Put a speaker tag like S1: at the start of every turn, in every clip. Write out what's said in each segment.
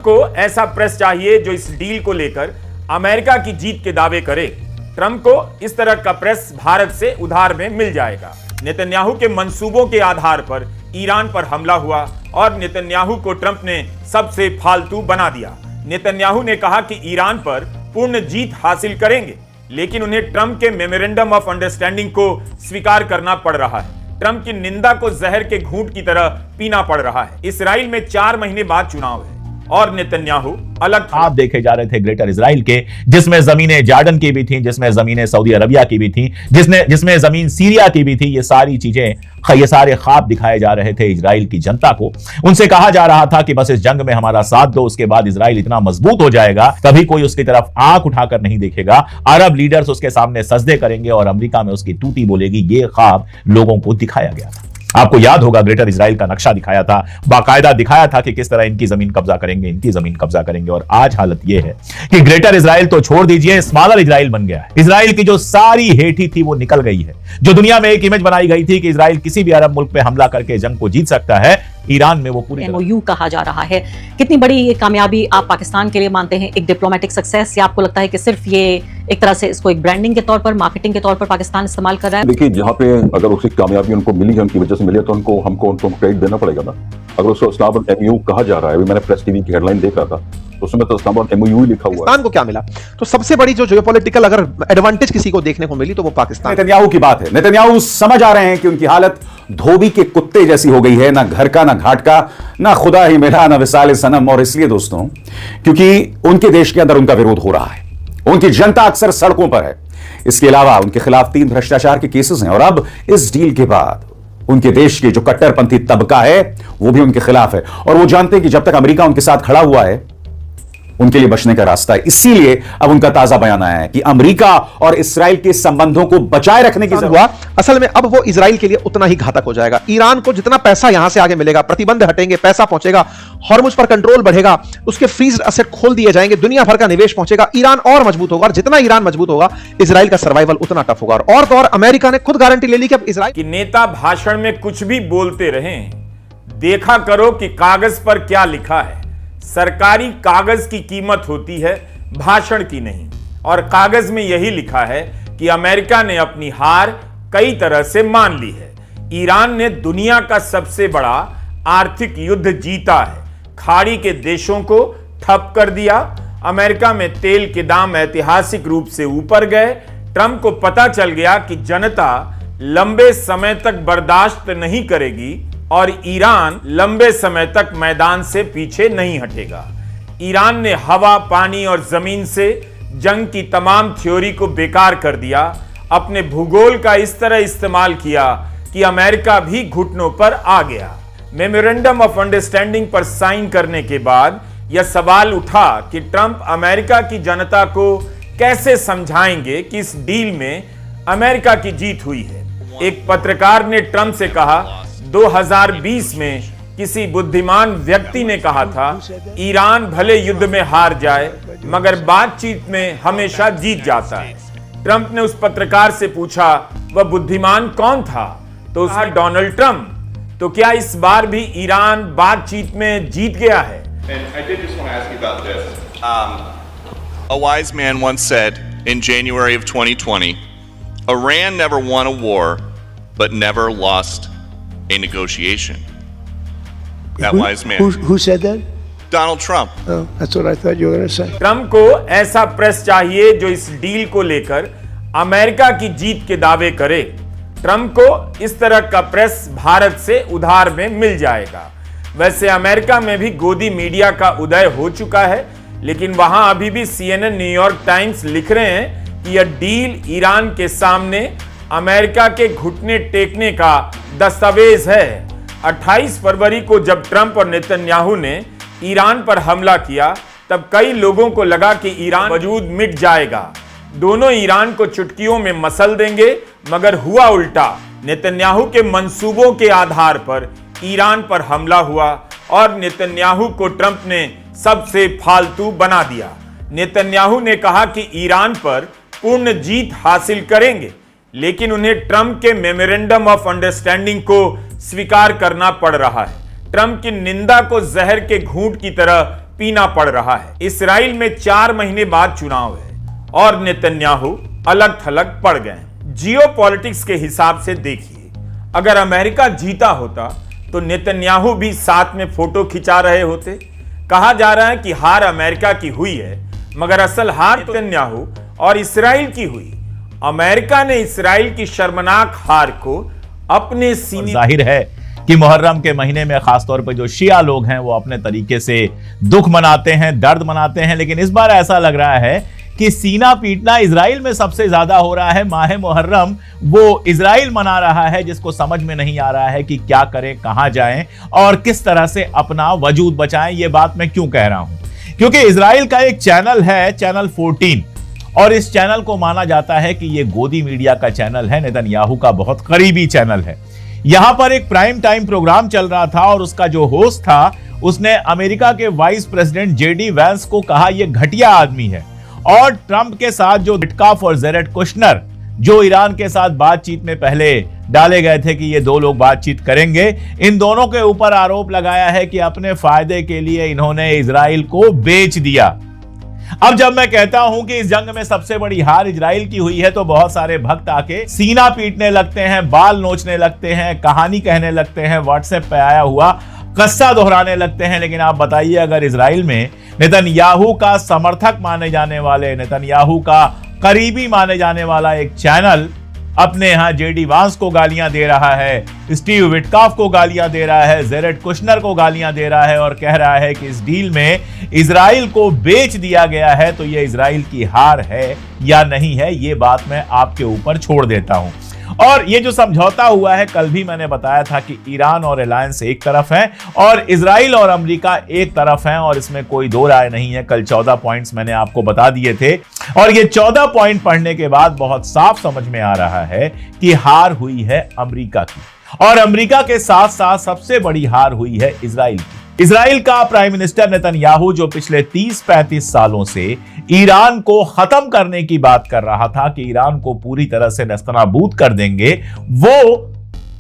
S1: को ऐसा प्रेस चाहिए जो इस डील को लेकर अमेरिका की जीत के दावे करे। ट्रंप को इस तरह का प्रेस भारत से उधार में मिल जाएगा। नेतन्याहू के मंसूबों के आधार पर ईरान पर हमला हुआ और नेतन्याहू को ट्रंप ने सबसे फालतू बना दिया। नेतन्याहू ने कहा कि ईरान पर पूर्ण जीत हासिल करेंगे, लेकिन उन्हें ट्रंप के मेमोरेंडम ऑफ अंडरस्टैंडिंग को स्वीकार करना पड़ रहा है। ट्रंप की निंदा को जहर के घूंट की तरह पीना पड़ रहा है। इसराइल में 4 महीने बाद चुनाव है और नेतन्याहू अलग
S2: आप देखे जा रहे थे ग्रेटर इजराइल के, जिसमें जमीनें जॉर्डन की भी थी, जिसमें जमीनें सऊदी अरबिया की भी थी, जिसमें जमीन सीरिया की भी थी। ये सारी चीजें, ये सारे ख्वाब दिखाए जा रहे थे इजराइल की जनता को। उनसे कहा जा रहा था कि बस इस जंग में हमारा साथ दो, उसके बाद इजराइल इतना मजबूत हो जाएगा, कभी कोई उसकी तरफ आंख उठाकर नहीं देखेगा, अरब लीडर्स उसके सामने सजदे करेंगे और अमेरिका में उसकी टूटी बोलेगी। ये ख्वाब लोगों को दिखाया गया था। आपको याद होगा ग्रेटर इजराइल का नक्शा दिखाया था, बाकायदा दिखाया था कि किस तरह इनकी जमीन कब्जा करेंगे, इनकी जमीन कब्जा करेंगे। और आज हालत यह है कि ग्रेटर इजराइल तो छोड़ दीजिए, स्मॉलर इजराइल बन गया है। इजराइल की जो सारी हेठी थी वो निकल गई है। जो दुनिया में एक इमेज बनाई गई थी कि इजराइल किसी भी अरब मुल्क पे हमला करके जंग को जीत सकता है, ईरान में वो पूरी
S3: MOU कहा जा रहा है। कितनी बड़ी ये कामयाबी आप पाकिस्तान के लिए मानते हैं, एक डिप्लोमेटिक सक्सेस, या आपको लगता है कि सिर्फ ये एक तरह से इसको एक ब्रांडिंग के तौर पर, मार्केटिंग के तौर पर पाकिस्तान इस्तेमाल कर रहा है?
S4: देखिए, जहाँ पे अगर उसी कामयाबी उनको मिली है, उनकी वजह से मिली है, तो हमको क्रेडिट देना पड़ेगा ना। अगर उसको इस्लामाबाद MOU कहा जा रहा है, अभी मैंने प्रेस टीवी की हेडलाइन देख रहा था, तो उसमें तो इस्लामाबाद MOU ही लिखा हुआ है।
S5: पाकिस्तान को क्या मिला? तो सबसे बड़ी जो जियोपॉलिटिकल अगर एडवांटेज किसी को देखने को मिली तो वो पाकिस्तान।
S6: नेतन्याहू की बात है। नेतन्याहू समझ आ रहे हैं कि उनकी हालत धोबी के कुत्ते जैसी हो गई है, ना घर का, ना घाट का, ना खुदा ही मिला, ना विसाल सनम। और इसलिए दोस्तों, क्योंकि उनके देश के अंदर उनका विरोध हो रहा है, उनकी जनता अक्सर सड़कों पर है। इसके अलावा उनके खिलाफ 3 भ्रष्टाचार के केसेस हैं और अब इस डील के बाद उनके देश के जो कट्टरपंथी तबका है वो भी उनके खिलाफ है। और वो जानते हैं कि जब तक अमेरिका उनके साथ खड़ा हुआ है, उनके लिए बचने का रास्ता है। इसीलिए अब उनका ताजा बयान आया है कि अमेरिका और इस्राइल के संबंधों को बचाए रखने की जरूरत है।
S5: असल में अब वो इजराइल के लिए उतना ही घातक हो जाएगा। ईरान को जितना पैसा यहां से आगे मिलेगा, प्रतिबंध हटेंगे, पैसा पहुंचेगा, हॉर्मुज पर कंट्रोल बढ़ेगा, उसके फ्रीज एसेट खोल दिए जाएंगे, दुनिया भर का निवेश पहुंचेगा, ईरान और मजबूत होगा। और जितना ईरान मजबूत होगा, इजराइल का सर्वाइवल उतना टफ होगा। और तो और अमेरिका ने खुद गारंटी ले ली कि अब इजराइल
S1: कि नेता भाषण में कुछ भी बोलते रहें, देखा करो कि कागज पर क्या लिखा है। सरकारी कागज की कीमत होती है, भाषण की नहीं। और कागज में यही लिखा है कि अमेरिका ने अपनी हार कई तरह से मान ली है। ईरान ने दुनिया का सबसे बड़ा आर्थिक युद्ध जीता है, खाड़ी के देशों को ठप कर दिया। अमेरिका में तेल के दाम ऐतिहासिक रूप से ऊपर गए। ट्रंप को पता चल गया कि जनता लंबे समय तक बर्दाश्त नहीं करेगी और ईरान लंबे समय तक मैदान से पीछे नहीं हटेगा। ईरान ने हवा, पानी और जमीन से जंग की तमाम थ्योरी को बेकार कर दिया। अपने भूगोल का इस तरह इस्तेमाल किया कि अमेरिका भी घुटनों पर आ गया। मेमोरेंडम ऑफ अंडरस्टैंडिंग पर साइन करने के बाद यह सवाल उठा कि ट्रंप अमेरिका की जनता को कैसे समझाएंगे कि इस डील में अमेरिका की जीत हुई है। एक पत्रकार ने ट्रंप से कहा, 2020 में किसी बुद्धिमान व्यक्ति ने कहा था, ईरान भले युद्ध में हार जाए मगर बातचीत में हमेशा जीत जाता है। ट्रंप ने उस पत्रकार से पूछा वह बुद्धिमान कौन था, तो उसने डोनाल्ड ट्रंप। तो क्या इस बार भी ईरान बातचीत में जीत गया है?
S7: A wise man once said in January of 2020, Iran never won a war but never lost a negotiation. That wise man.
S8: Who said that?
S7: Donald Trump.
S8: Oh, that's what I thought you were going to say.
S1: Trump को ऐसा press चाहिए जो इस deal को लेकर America की जीत के दावे करे। ट्रंप को इस तरह का प्रेस भारत से उधार में मिल जाएगा। वैसे अमेरिका में भी गोदी मीडिया का उदय हो चुका है, लेकिन वहां अभी भी CNN, न्यूयॉर्क टाइम्स लिख रहे हैं कि यह डील ईरान के सामने अमेरिका के घुटने टेकने का दस्तावेज है। 28 फरवरी को जब ट्रंप और नेतन्याहू ने ईरान पर हमला किया, तब कई लोगों को लगा कि ईरान वजूद मिट जाएगा, दोनों ईरान को चुटकियों में मसल देंगे, मगर हुआ उल्टा। नेतन्याहू के मंसूबों के आधार पर ईरान पर हमला हुआ और नेतन्याहू को ट्रंप ने सबसे फालतू बना दिया। नेतन्याहू ने कहा कि ईरान पर पूर्ण जीत हासिल करेंगे, लेकिन उन्हें ट्रंप के मेमोरेंडम ऑफ अंडरस्टैंडिंग को स्वीकार करना पड़ रहा है। ट्रंप की निंदा को जहर के घूंट की तरह पीना पड़ रहा है। इस्राइल में 4 महीने बाद चुनाव है और नेतन्याहू अलग थलग पड़ गए। जियोपॉलिटिक्स के हिसाब से देखिए, अगर अमेरिका जीता होता तो नेतन्याहू भी साथ में फोटो खिंचा रहे होते। कहा जा रहा है कि हार अमेरिका की हुई है, मगर असल हार नेतन्याहू और इस्राइल की हुई। अमेरिका ने इस्राइल की शर्मनाक हार को अपने सीने।
S2: जाहिर है कि मुहर्रम के महीने में खासतौर पर जो शिया लोग हैं वो अपने तरीके से दुख मनाते हैं, दर्द मनाते हैं, लेकिन इस बार ऐसा लग रहा है कि सीना पीटना इजराइल में सबसे ज्यादा हो रहा है। माह मुहर्रम वो इजराइल मना रहा है, जिसको समझ में नहीं आ रहा है कि क्या करें, कहां जाएं और किस तरह से अपना वजूद बचाएं। ये बात मैं क्यों कह रहा हूं, क्योंकि इजराइल का एक चैनल है, चैनल 14, और इस चैनल को माना जाता है कि ये गोदी मीडिया का चैनल है, नेतन्याहू का बहुत करीबी चैनल है। यहां पर एक प्राइम टाइम प्रोग्राम चल रहा था और उसका जो होस्ट था उसने अमेरिका के वाइस प्रेसिडेंट जेडी वैंस को कहा यह घटिया आदमी है, और ट्रंप के साथ जो विटकॉफ और जेरेड कुशनर जो ईरान के साथ बातचीत में पहले डाले गए थे कि ये दो लोग बातचीत करेंगे, इन दोनों के ऊपर आरोप लगाया है कि अपने फायदे के लिए इन्होंने इजराइल को बेच दिया। अब जब मैं कहता हूं कि इस जंग में सबसे बड़ी हार इजराइल की हुई है, तो बहुत सारे भक्त आके सीना पीटने लगते हैं, बाल नोचने लगते हैं, कहानी कहने लगते हैं, व्हाट्सएप पे आया हुआ कस्सा दोहराने लगते हैं। लेकिन आप बताइए, अगर इजराइल में नेतन्याहू का समर्थक माने जाने वाले, नेतन्याहू का करीबी माने जाने वाला एक चैनल अपने यहां जेडी वांस को गालियां दे रहा है, स्टीव विटकॉफ को गालियां दे रहा है, जेरेड कुशनर को गालियां दे रहा है और कह रहा है कि इस डील में इजराइल को बेच दिया गया है, तो यह इजराइल की हार है या नहीं है, यह बात मैं आपके ऊपर छोड़ देता हूं। और ये जो समझौता हुआ है, कल भी मैंने बताया था कि ईरान और अलायंस एक तरफ है और इजराइल और अमेरिका एक तरफ हैं, और इसमें कोई दो राय नहीं है। कल 14 पॉइंट्स मैंने आपको बता दिए थे, और ये 14 पॉइंट पढ़ने के बाद बहुत साफ समझ में आ रहा है कि हार हुई है अमेरिका की, और अमेरिका के साथ साथ सबसे बड़ी हार हुई है इजराइल की। इजराइल का प्राइम मिनिस्टर नेतन्याहू, जो पिछले 30-35 सालों से ईरान को खत्म करने की बात कर रहा था कि ईरान को पूरी तरह से नेस्तनाबूद कर देंगे, वो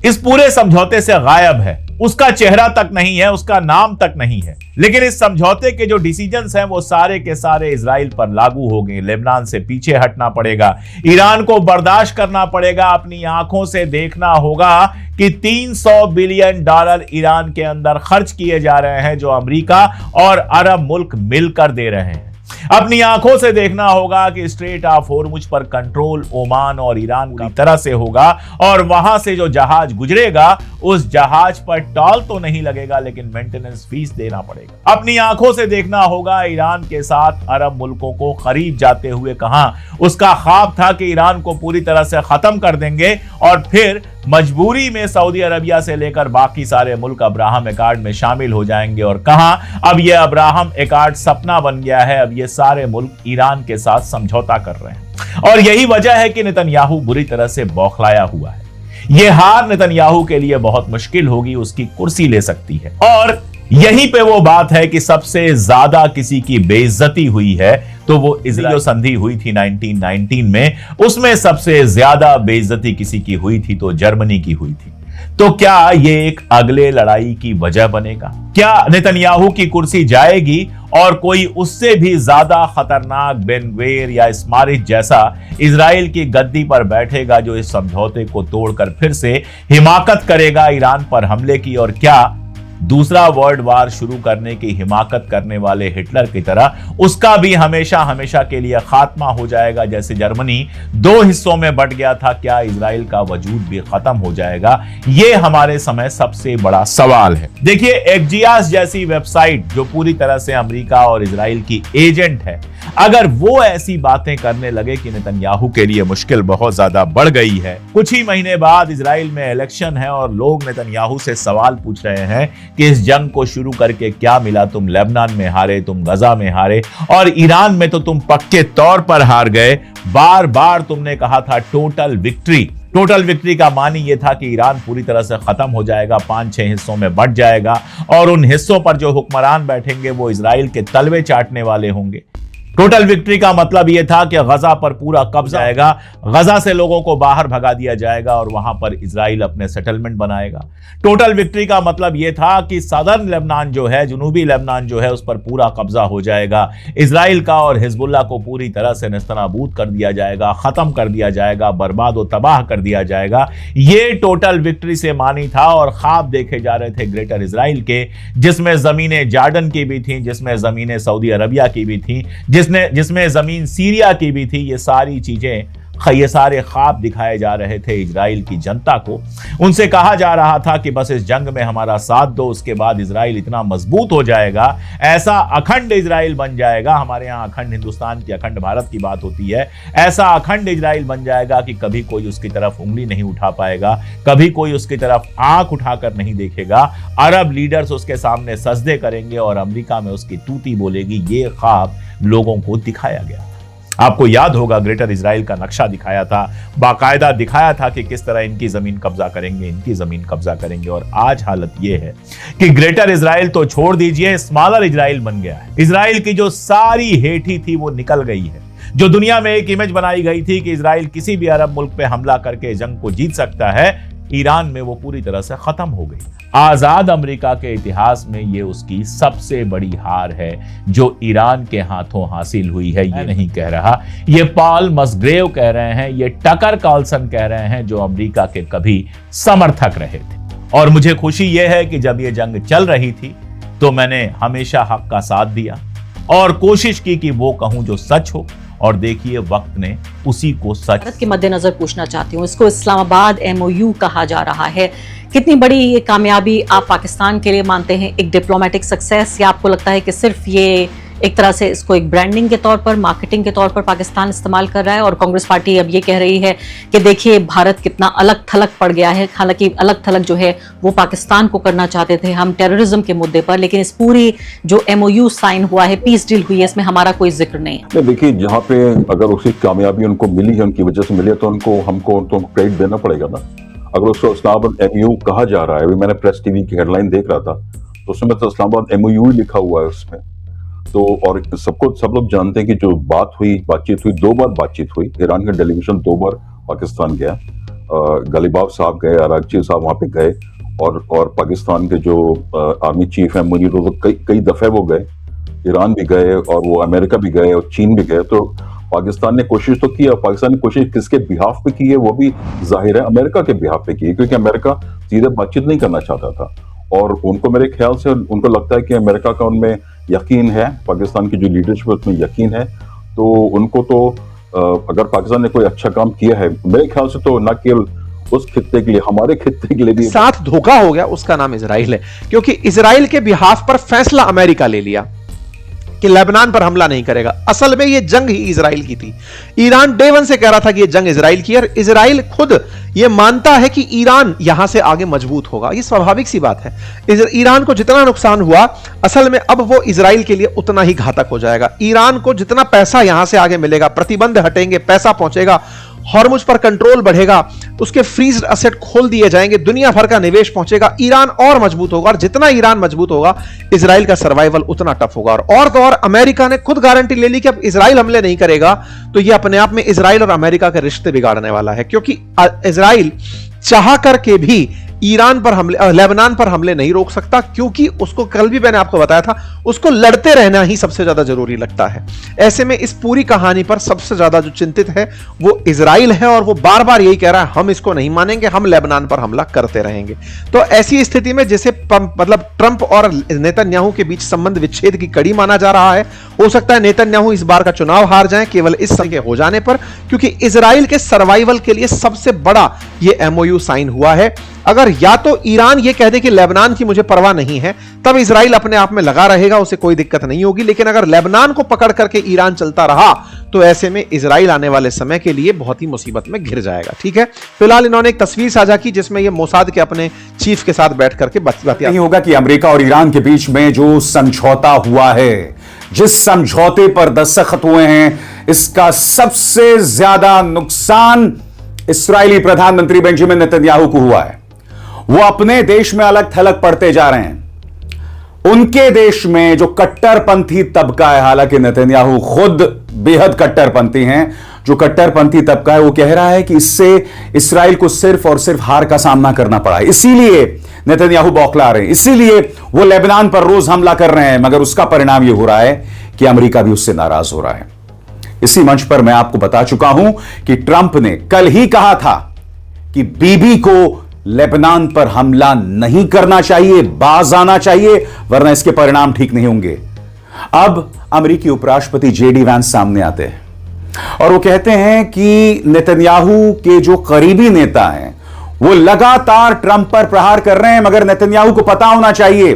S2: इस पूरे समझौते से गायब है। उसका चेहरा तक नहीं है, उसका नाम तक नहीं है। लेकिन इस समझौते के जो डिसीजंस हैं वो सारे के सारे इजराइल पर लागू हो गए। लेबनान से पीछे हटना पड़ेगा, ईरान को बर्दाश्त करना पड़ेगा, अपनी आंखों से देखना होगा कि $300 बिलियन ईरान के अंदर खर्च किए जा रहे हैं, जो अमेरिका और अरब मुल्क मिलकर दे रहे हैं। अपनी आंखों से देखना होगा कि स्ट्रेट ऑफ हॉर्मुज पर कंट्रोल ओमान और ईरान की तरह से होगा, और वहां से जो जहाज गुजरेगा उस जहाज पर टॉल तो नहीं लगेगा, लेकिन मेंटेनेंस फीस देना पड़ेगा। अपनी आंखों से देखना होगा ईरान के साथ अरब मुल्कों को करीब जाते हुए। कहां उसका ख्वाब था कि ईरान को पूरी तरह से खत्म कर देंगे और फिर मजबूरी में सऊदी अरबिया से लेकर बाकी सारे मुल्क अब्राहम एकॉर्ड में शामिल हो जाएंगे, और कहां अब यह अब्राहम एकॉर्ड सपना बन गया है। अब ये सारे मुल्क ईरान के साथ समझौता कर रहे हैं, और यही वजह है कि नेतन्याहू बुरी तरह से बौखलाया हुआ है। यह हार नेतन्याहू के लिए बहुत मुश्किल होगी, उसकी कुर्सी ले सकती है। और यहीं पे वो बात है कि सबसे ज्यादा किसी की बेइज्जती हुई है तो वो इजराइल संधि हुई थी 1919 में, उसमें सबसे ज्यादा बेइज्जती किसी की हुई थी तो जर्मनी की हुई थी। तो क्या ये एक अगले लड़ाई की वजह बनेगा? क्या नेतन्याहू की कुर्सी जाएगी और कोई उससे भी ज्यादा खतरनाक बेन गवीर या स्मारिट जैसा इजराइल की गद्दी पर बैठेगा, जो इस समझौते को तोड़कर फिर से हिमाकत करेगा ईरान पर हमले की? और क्या दूसरा वर्ल्ड वार शुरू करने की हिमाकत करने वाले हिटलर की तरह उसका भी हमेशा हमेशा के लिए खात्मा हो जाएगा, जैसे जर्मनी 2 हिस्सों में बंट गया था? क्या इजराइल का वजूद भी खत्म हो जाएगा? यह हमारे समय सबसे बड़ा सवाल है। देखिए, एक्जियास जैसी वेबसाइट जो पूरी तरह से अमेरिका और इजराइल की एजेंट है, अगर वो ऐसी बातें करने लगे कि नेतन्याहू के लिए मुश्किल बहुत ज्यादा बढ़ गई है, कुछ ही महीने बाद इजराइल में इलेक्शन है और लोग नेतन्याहू से सवाल पूछ रहे हैं कि इस जंग को शुरू करके क्या मिला? तुम लेबनान में हारे, तुम गजा में हारे, और ईरान में तो तुम पक्के तौर पर हार गए। बार बार तुमने कहा था टोटल विक्ट्री। टोटल विक्ट्री का मानी यह था कि ईरान पूरी तरह से खत्म हो जाएगा, 5-6 हिस्सों में बंट जाएगा, और उन हिस्सों पर जो हुक्मरान बैठेंगे वो इजराइल के तलवे चाटने वाले होंगे। टोटल विक्ट्री का मतलब यह था कि गजा पर पूरा कब्जा आएगा, गजा से लोगों को बाहर भगा दिया जाएगा और वहां पर इजराइल अपने सेटलमेंट बनाएगा। टोटल विक्ट्री का मतलब यह था कि सदर्न लेबनान जो है, जनूबी लेबनान जो है, उस पर पूरा कब्जा हो जाएगा। इजराइल का और हिजबुल्लाह को पूरी तरह से नेस्तनाबूद कर दिया जाएगा, खत्म कर दिया जाएगा, बर्बाद और तबाह कर दिया जाएगा। यह टोटल विक्ट्री से मानी था और ख्वाब देखे जा रहे थे ग्रेटर इजराइल के, जिसमें जमीनें जॉर्डन की भी थी, जिसमें जमीनें सऊदी अरबिया की भी थी, जिसमें जमीन सीरिया की भी थी। ये सारी चीजें, ये सारे ख्वाब दिखाए जा रहे थे इजराइल की जनता को। उनसे कहा जा रहा था कि बस इस जंग में हमारा साथ दो, उसके बाद इजराइल इतना मजबूत हो जाएगा, ऐसा अखंड इजराइल बन जाएगा। हमारे यहाँ अखंड हिंदुस्तान की, अखंड भारत की बात होती है। ऐसा अखंड इजराइल बन जाएगा कि कभी कोई उसकी तरफ उंगली नहीं उठा पाएगा, कभी कोई उसकी तरफ आंख उठाकर नहीं देखेगा। अरब लीडर्स उसके सामने सजदे करेंगे और अमेरिका में उसकी तूती बोलेगी। ये ख्वाब लोगों को दिखाया गया। आपको याद होगा ग्रेटर इजराइल का नक्शा दिखाया था, बाकायदा दिखाया था कि किस तरह इनकी जमीन कब्जा करेंगे, इनकी जमीन कब्जा करेंगे। और आज हालत यह है कि ग्रेटर इजराइल तो छोड़ दीजिए, स्मॉलर इजराइल बन गया है। इजराइल की जो सारी हेठी थी वो निकल गई है। जो दुनिया में एक इमेज बनाई गई थी कि इजराइल किसी भी अरब मुल्क पे हमला करके जंग को जीत सकता है, ईरान में वो पूरी तरह से खत्म हो गई। आजाद अमेरिका के इतिहास में ये उसकी सबसे बड़ी हार है जो ईरान के हाथों हासिल हुई है। ये नहीं कह रहा, ये पॉल मसग्रेव कह रहे हैं, ये टकर कार्लसन कह रहे हैं, जो अमेरिका के कभी समर्थक रहे थे। और मुझे खुशी यह है कि जब ये जंग चल रही थी तो मैंने हमेशा हक का साथ दिया और कोशिश की कि वो कहूं जो सच हो। और देखिए वक्त ने उसी को सच।
S3: भारत के मद्देनजर पूछना चाहती हूँ, इसको इस्लामाबाद MOU कहा जा रहा है, कितनी बड़ी ये कामयाबी आप पाकिस्तान के लिए मानते हैं, एक डिप्लोमेटिक सक्सेस, या आपको लगता है कि सिर्फ ये एक तरह से इसको एक ब्रांडिंग के तौर पर, मार्केटिंग के तौर पर पाकिस्तान इस्तेमाल कर रहा है? और कांग्रेस पार्टी अब ये कह रही है कि देखिए भारत कितना अलग थलग पड़ गया है। हालांकि अलग थलग जो है वो पाकिस्तान को करना चाहते थे हम टेररिज्म के मुद्दे पर, लेकिन इस पूरी जो MOU साइन हुआ है, पीस डील हुई है, इसमें हमारा कोई जिक्र नहीं है।
S4: देखिए, जहाँ पे अगर उसकी कामयाबी उनको मिली है, उनकी वजह से मिली है, तो हमको क्रेडिट देना पड़ेगा ना। अगर उसको इस्लामाबाद MOU कहा जा रहा है, अभी मैंने प्रेस टीवी की हेडलाइन देख रहा था, तो उसमें तो इस्लामाबाद MOU ही लिखा हुआ है उसमें। तो और सब लोग जानते हैं कि जो बातचीत हुई 2 बार बातचीत हुई। ईरान का डेलीगेशन 2 बार पाकिस्तान गया, गलीबाफ साहब गए, अरागची साहब वहां पे गए, और पाकिस्तान के जो आर्मी चीफ है मुनीर, तो कई दफे वो गए, ईरान भी गए और वो अमेरिका भी गए और चीन भी गए। तो पाकिस्तान ने कोशिश तो की, और पाकिस्तान ने कोशिश किसके बिहाफ पे की है वो भी जाहिर है, अमेरिका के बिहाफ पे की है, क्योंकि अमेरिका सीधे बातचीत नहीं करना चाहता था। और उनको, मेरे ख्याल से उनको लगता है कि अमेरिका का उनमें यकीन है, पाकिस्तान की जो लीडरशिप है उसमें यकीन है। तो उनको तो अगर पाकिस्तान ने कोई अच्छा काम किया है, मेरे ख्याल से तो न केवल उस खित्ते के लिए, हमारे खित्ते के लिए भी
S5: साथ धोखा हो गया, उसका नाम इजराइल है। क्योंकि इजराइल के बिहाफ पर फैसला अमेरिका ले लिया कि लेबनान पर हमला नहीं करेगा। असल में यह जंग ही इजराइल की थी। ईरान डे 1 से कह रहा था कि यह जंग इजराइल की है, और इजराइल खुद यह मानता है कि ईरान यहां से आगे मजबूत होगा। यह स्वाभाविक सी बात है। ईरान को जितना नुकसान हुआ, असल में अब वो इजराइल के लिए उतना ही घातक हो जाएगा। ईरान को जितना पैसा यहां से आगे मिलेगा, प्रतिबंध हटेंगे, पैसा पहुंचेगा, हॉर्मुज पर कंट्रोल बढ़ेगा, उसके फ्रीज असेट खोल दिए जाएंगे, दुनिया भर का निवेश पहुंचेगा, ईरान और मजबूत होगा। और जितना ईरान मजबूत होगा, इजराइल का सर्वाइवल उतना टफ होगा। और तो और अमेरिका ने खुद गारंटी ले ली कि अब इजराइल हमले नहीं करेगा, तो यह अपने आप में इजराइल और अमेरिका के रिश्ते बिगाड़ने वाला है। क्योंकि इजराइल चाह करके भी ईरान पर हमले, लेबनान पर हमले नहीं रोक सकता, क्योंकि उसको, कल भी मैंने आपको बताया था, उसको लड़ते रहना ही सबसे ज्यादा जरूरी लगता है। ऐसे में इस पूरी कहानी पर सबसे ज्यादा जो चिंतित है वो इजराइल है, और वो बार बार यही कह रहा है, हम इसको नहीं मानेंगे, हम लेबनान पर हमला करते रहेंगे। तो ऐसी स्थिति में जैसे मतलब ट्रंप और नेतन्याहू के बीच संबंध विच्छेद की कड़ी माना जा रहा है। हो सकता है नेतन्याहू इस बार का चुनाव हार जाए केवल इस समय हो जाने पर, क्योंकि इजराइल के सर्वाइवल के लिए सबसे बड़ा ये MOU साइन हुआ है। अगर या तो ईरान ये कह दे कि लेबनान की मुझे परवाह नहीं है, तब इजराइल अपने आप में लगा रहेगा, उसे कोई दिक्कत नहीं होगी। लेकिन अगर लेबनान को पकड़ करके ईरान चलता रहा, तो ऐसे में इजराइल आने वाले समय के लिए बहुत ही मुसीबत में घिर जाएगा। ठीक है, फिलहाल इन्होंने एक तस्वीर साझा की जिसमें ये मोसाद के अपने चीफ के साथ बैठ करके बात
S6: नहीं होगा कि अमेरिका और ईरान के बीच में जो समझौता हुआ है, जिस समझौते पर दस्तखत हुए हैं, इसका सबसे ज्यादा नुकसान इस्राएली प्रधानमंत्री बेंजामिन नेतन्याहू को हुआ है। वो अपने देश में अलग थलग पड़ते जा रहे हैं। उनके देश में जो कट्टरपंथी तबका है, हालांकि नेतन्याहू खुद बेहद कट्टरपंथी हैं, जो कट्टरपंथी तबका है वो कह रहा है कि इससे इसराइल को सिर्फ और सिर्फ हार का सामना करना पड़ा है, इसीलिए नेतन्याहू बौखला रहे हैं, इसीलिए वो लेबनान पर रोज हमला कर रहे हैं। मगर उसका परिणाम यह हो रहा है कि अमेरिका भी उससे नाराज हो रहा है। इसी मंच पर मैं आपको बता चुका हूं कि ट्रंप ने कल ही कहा था कि बीबी को लेबनान पर हमला नहीं करना चाहिए, बाज आना चाहिए, वरना इसके परिणाम ठीक नहीं होंगे। अब अमेरिकी उपराष्ट्रपति जेडी वैंस सामने आते हैं और वो कहते हैं कि नेतन्याहू के जो करीबी नेता हैं वो लगातार ट्रंप पर प्रहार कर रहे हैं, मगर नेतन्याहू को पता होना चाहिए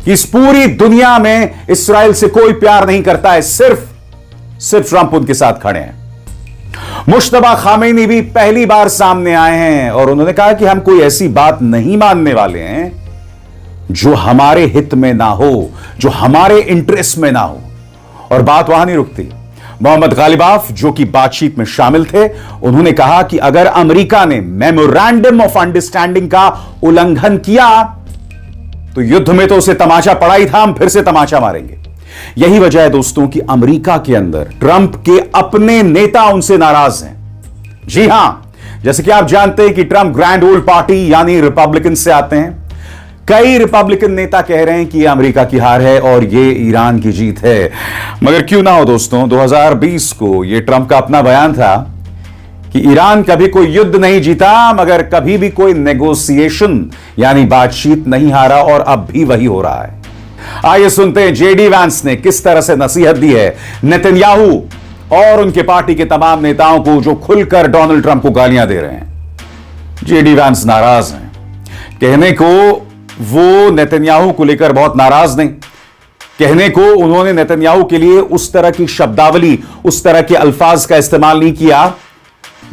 S6: कि इस पूरी दुनिया में इसराइल से कोई प्यार नहीं करता है, सिर्फ ट्रंप उनके साथ खड़े हैं। मुश्तबा खामेनी भी पहली बार सामने आए हैं और उन्होंने कहा कि हम कोई ऐसी बात नहीं मानने वाले हैं जो हमारे हित में ना हो, जो हमारे इंटरेस्ट में ना हो। और बात वहां नहीं रुकती। मोहम्मद गालिबाफ, जो कि बातचीत में शामिल थे, उन्होंने कहा कि अगर अमेरिका ने मेमोरेंडम ऑफ अंडरस्टैंडिंग का उल्लंघन किया तो युद्ध में तो उसे तमाचा पड़ा ही था, हम फिर से तमाचा मारेंगे। यही वजह है दोस्तों कि अमेरिका के अंदर ट्रंप के अपने नेता उनसे नाराज हैं। जी हां, जैसे कि आप जानते हैं कि ट्रंप ग्रैंड ओल्ड पार्टी यानी रिपब्लिकन से आते हैं। कई रिपब्लिकन नेता कह रहे हैं कि यह अमेरिका की हार है और यह ईरान की जीत है। मगर क्यों ना हो दोस्तों, 2020 को यह ट्रंप का अपना बयान था कि ईरान कभी कोई युद्ध नहीं जीता, मगर कभी भी कोई नेगोशिएशन यानी बातचीत नहीं हारा, और अब भी वही हो रहा है। आइए सुनते हैं जेडी वैंस ने किस तरह से नसीहत दी है नेतन्याहू और उनके पार्टी के तमाम नेताओं को जो खुलकर डोनाल्ड ट्रंप को गालियां दे रहे हैं। जेडी वैंस नाराज हैं, कहने को वो नेतन्याहू को लेकर बहुत नाराज नहीं, कहने को उन्होंने नेतन्याहू के लिए उस तरह की शब्दावली, उस तरह के अल्फाज का इस्तेमाल नहीं किया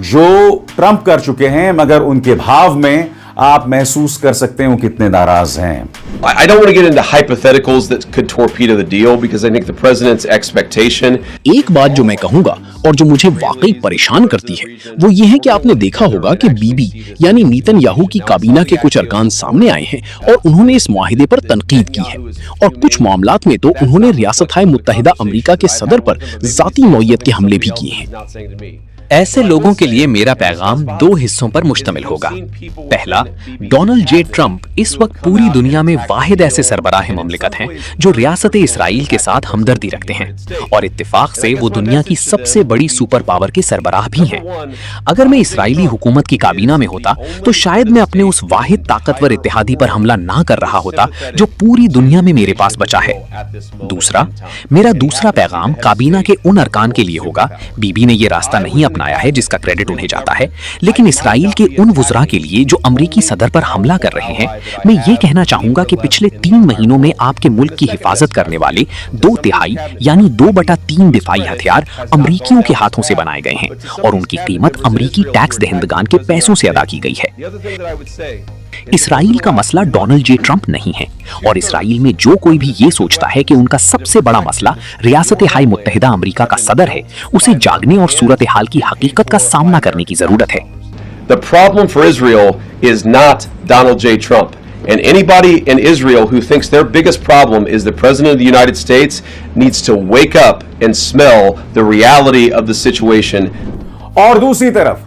S6: जो ट्रंप कर चुके हैं, मगर उनके भाव में आप महसूस कर सकते हैं वो कितने नाराज हैं।
S9: I don't want to get into hypotheticals that could torpedo the deal because I think the president's expectation.
S10: एक बात जो मैं कहूंगा और जो मुझे वाकई परेशान करती है वो ये है कि आपने देखा होगा कि बीबी यानी नेतन्याहू की काबीना के कुछ अरकान सामने आए हैं और उन्होंने इस मुआहिदे पर तनकीद की है, और कुछ मामलात में तो उन्होंने रियासत-ए मुत्तहिदा अमेरिका के सदर पर जाती नौयत के हमले भी किए हैं।
S11: ऐसे लोगों के लिए मेरा पैगाम दो हिस्सों पर मुश्तमिल होगा। पहला, डोनाल्ड जे ट्रंप इस वक्त पूरी दुनिया में वाहिद ऐसे सरबराह ममलिकत हैं जो रियासत इसराइल के साथ हमदर्दी रखते हैं, और इत्तेफाक से वो दुनिया की सबसे बड़ी सुपर पावर के सरबराह भी हैं। अगर मैं इसराइली हुकूमत की काबीना में होता तो शायद मैं अपने उस वाहिद ताकतवर इत्तेहादी पर हमला ना कर रहा होता जो पूरी दुनिया में मेरे पास बचा है। दूसरा, मेरा दूसरा पैगाम काबीना के उन अरकान के लिए होगा। बीबी ने ये रास्ता नहीं अपनाया है जिसका क्रेडिट उन्हें जाता है, लेकिन इसराइल के उन वुज़रा के लिए जो अमेरिकी सदर पर हमला कर रहे हैं, मैं ये कहना चाहूंगा कि पिछले 3 महीनों में आपके मुल्क की हिफाजत करने वाले 2/3 यानी 2/3 दिफाई हथियार अमरीकियों के हाथों से बनाए गए हैं और उनकी कीमत अमरीकी टैक्स दहिंदगान के पैसों से अदा की गई है। इसराइल का मसला डोनाल्ड जे ट्रंप नहीं है, और इसराइल में जो कोई भी ये सोचता है कि उनका सबसे बड़ा मसला रियासत-ए मुत्तहिदा अमेरिका का सदर है, उसे जागने और सूरत हाल की हकीकत का सामना करने की जरूरत है।
S9: The problem for Israel is not Donald J. Trump. And anybody in Israel who thinks their biggest problem is the President of the United States needs to wake up and smell the reality of the situation.
S6: और दूसरी तरफ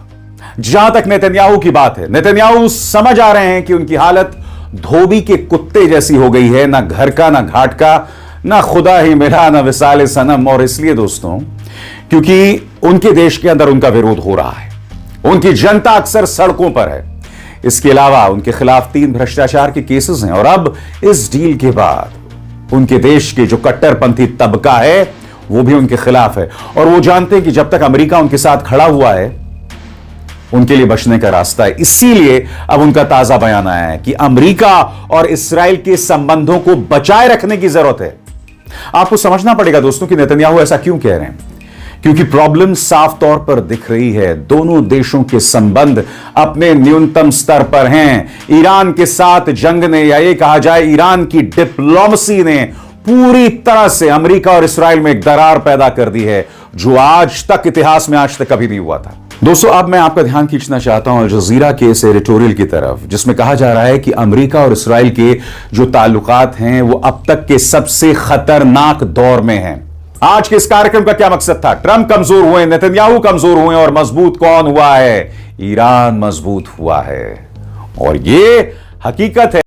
S6: जहां तक Netanyahu की बात है, Netanyahu समझ आ रहे हैं कि उनकी हालत धोबी के कुत्ते जैसी हो गई है, ना घर का, ना घाट का, ना खुदा ही मिला, ना विसाल सनम। और इसलिए दोस्तों, क्योंकि उनके देश के अंदर उनका विरोध हो रहा है, उनकी जनता अक्सर सड़कों पर है। इसके अलावा उनके खिलाफ 3 भ्रष्टाचार के केसेस हैं, और अब इस डील के बाद उनके देश के जो कट्टरपंथी तबका है वो भी उनके खिलाफ है, और वो जानते हैं कि जब तक अमेरिका उनके साथ खड़ा हुआ है उनके लिए बचने का रास्ता है। इसीलिए अब उनका ताजा बयान आया है कि अमेरिका और इस्राइल के संबंधों को बचाए रखने की जरूरत है। आपको समझना पड़ेगा दोस्तों कि नेतन्याहू ऐसा क्यों कह रहे हैं, क्योंकि प्रॉब्लम साफ तौर पर दिख रही है। दोनों देशों के संबंध अपने न्यूनतम स्तर पर हैं। ईरान के साथ जंग ने, या ये कहा जाए ईरान की डिप्लोमेसी ने पूरी तरह से अमेरिका और इस्राइल में एक दरार पैदा कर दी है जो आज तक इतिहास में आज तक कभी नहीं हुआ था। दोस्तों, अब मैं आपका ध्यान खींचना चाहता हूं अल जजीरा के इस एडिटोरियल की तरफ, जिसमें कहा जा रहा है कि अमेरिका और इसराइल के जो ताल्लुकात हैं वो अब तक के सबसे खतरनाक दौर में हैं। आज के इस कार्यक्रम का क्या मकसद था? ट्रंप कमजोर हुए, नेतन्याहू कमजोर हुए, और मजबूत कौन हुआ है? ईरान मजबूत हुआ है। और ये हकीकत है।